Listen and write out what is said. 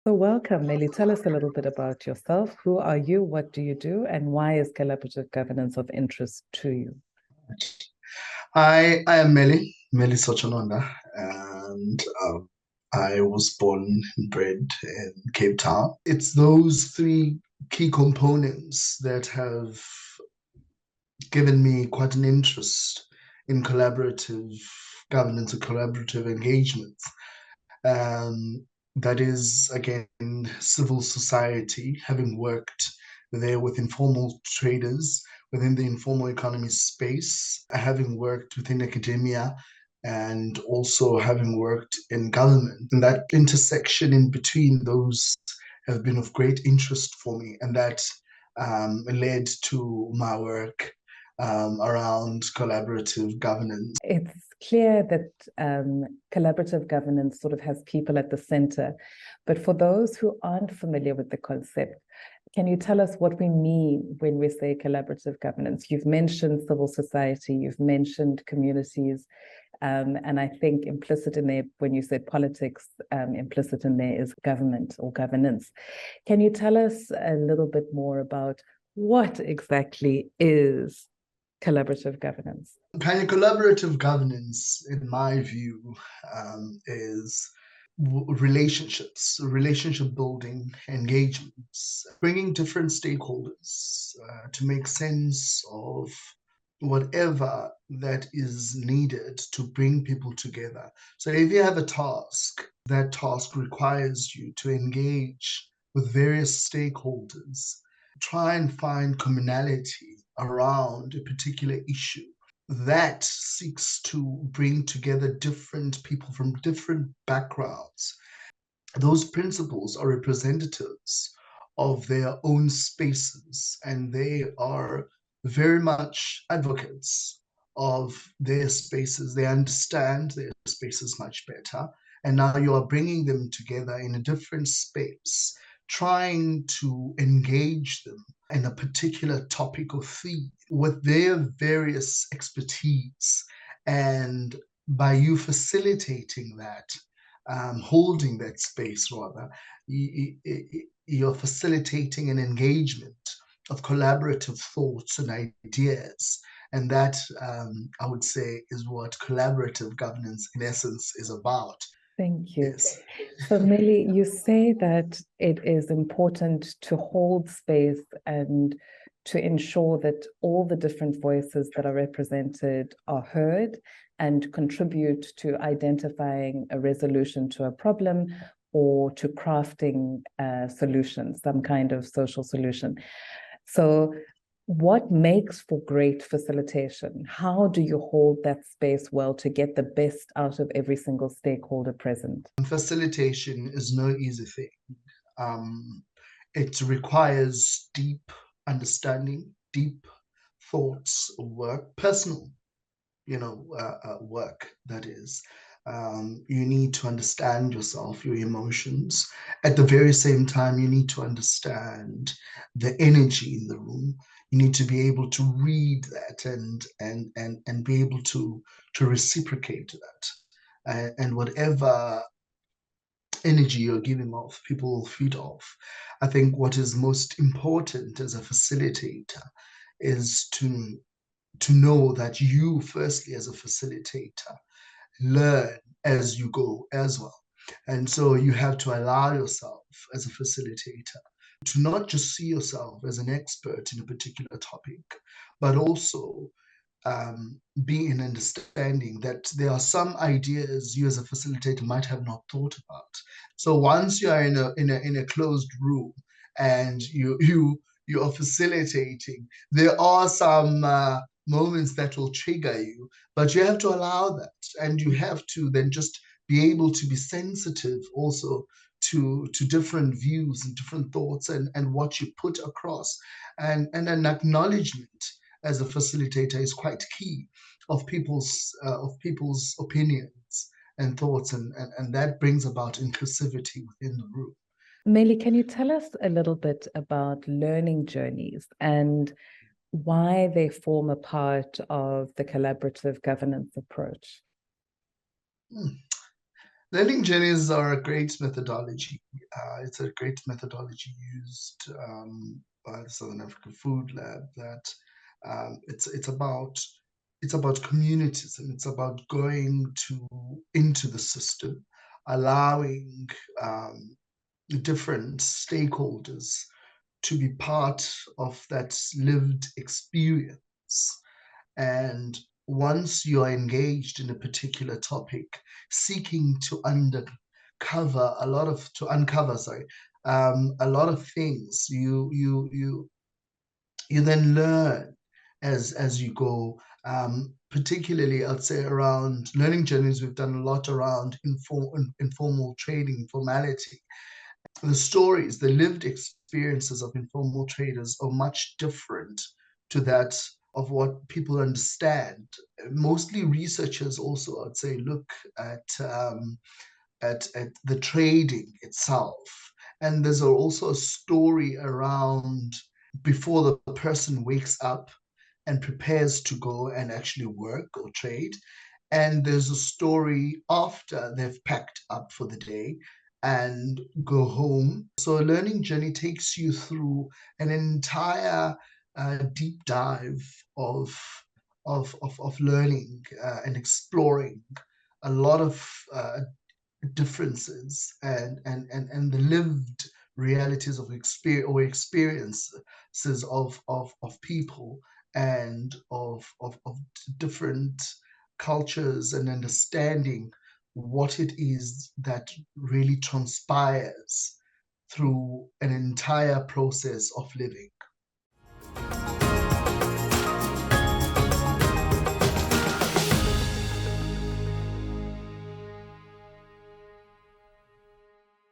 So welcome, Melly. Tell us a little bit about yourself. Who are you? What do you do? And why is collaborative governance of interest to you? I am Meli Sochononda, and I was born and bred in Cape Town. It's those three key components that have given me quite an interest in collaborative governance and collaborative engagement. Um, that is, again, civil society, having worked there with informal traders within the informal economy space, having worked within academia, and also having worked in government. And that intersection in between those have been of great interest for me. And that led to my work around collaborative governance. It's clear that collaborative governance sort of has people at the center. But for those who aren't familiar with the concept, can you tell us what we mean when we say collaborative governance? You've mentioned civil society, you've mentioned communities, and I think implicit in there, when you said politics, implicit in there is government or governance. Can you tell us a little bit more about what exactly is collaborative governance? Kind of collaborative governance, in my view, is relationships, relationship building, engagements, bringing different stakeholders to make sense of whatever that is needed to bring people together. So if you have a task, that task requires you to engage with various stakeholders, try and find commonality around a particular issue that seeks to bring together different people from different backgrounds. Those principles are representatives of their own spaces, and they are very much advocates of their spaces. They understand their spaces much better. And now you are bringing them together in a different space, trying to engage them in a particular topic or theme with their various expertise. And by you facilitating that, holding that space rather, you're facilitating an engagement of collaborative thoughts and ideas. And that, I would say, is what collaborative governance in essence is about. Thank you. Yes. So, Millie, you say that it is important to hold space and to ensure that all the different voices that are represented are heard and contribute to identifying a resolution to a problem or to crafting a solution, some kind of social solution. So, what makes for great facilitation? How do you hold that space well to get the best out of every single stakeholder present? Facilitation is no easy thing. Um, it requires deep understanding, deep thoughts, work, personal, work, that is. You need to understand yourself, your emotions. At the very same time, you need to understand the energy in the room. You need to be able to read that and be able to reciprocate that. And whatever energy you're giving off, people will feed off. I think what is most important as a facilitator is to know that you, firstly, as a facilitator, learn as you go as well. And so you have to allow yourself as a facilitator to not just see yourself as an expert in a particular topic, but also be in understanding that there are some ideas you as a facilitator might have not thought about. So once you are in a closed room and you are facilitating, there are some moments that will trigger you, but you have to allow that, and you have to then just be able to be sensitive also to different views and different thoughts and what you put across, and an acknowledgement as a facilitator is quite key of people's opinions and thoughts, and that brings about inclusivity within the room. Meili, can you tell us a little bit about learning journeys and why they form a part of the collaborative governance approach? Hmm. Learning journeys are a great methodology. It's a great methodology used by the Southern African Food Lab. That it's about communities, and it's about going to into the system, allowing um, different stakeholders to be part of that lived experience. And once you are engaged in a particular topic, seeking to uncover, sorry, a lot of things, you then learn as you go. Particularly, I'd say around learning journeys, we've done a lot around informal trading, informality. The stories, the lived experiences of informal traders are much different to that of what people understand. Mostly researchers also, I'd say, look at the trading itself. And there's also a story around before the person wakes up and prepares to go and actually work or trade. And there's a story after they've packed up for the day and go home. So a learning journey takes you through an entire deep dive of of learning and exploring a lot of differences and the lived realities of experiences of people and of different cultures, and understanding what it is that really transpires through an entire process of living.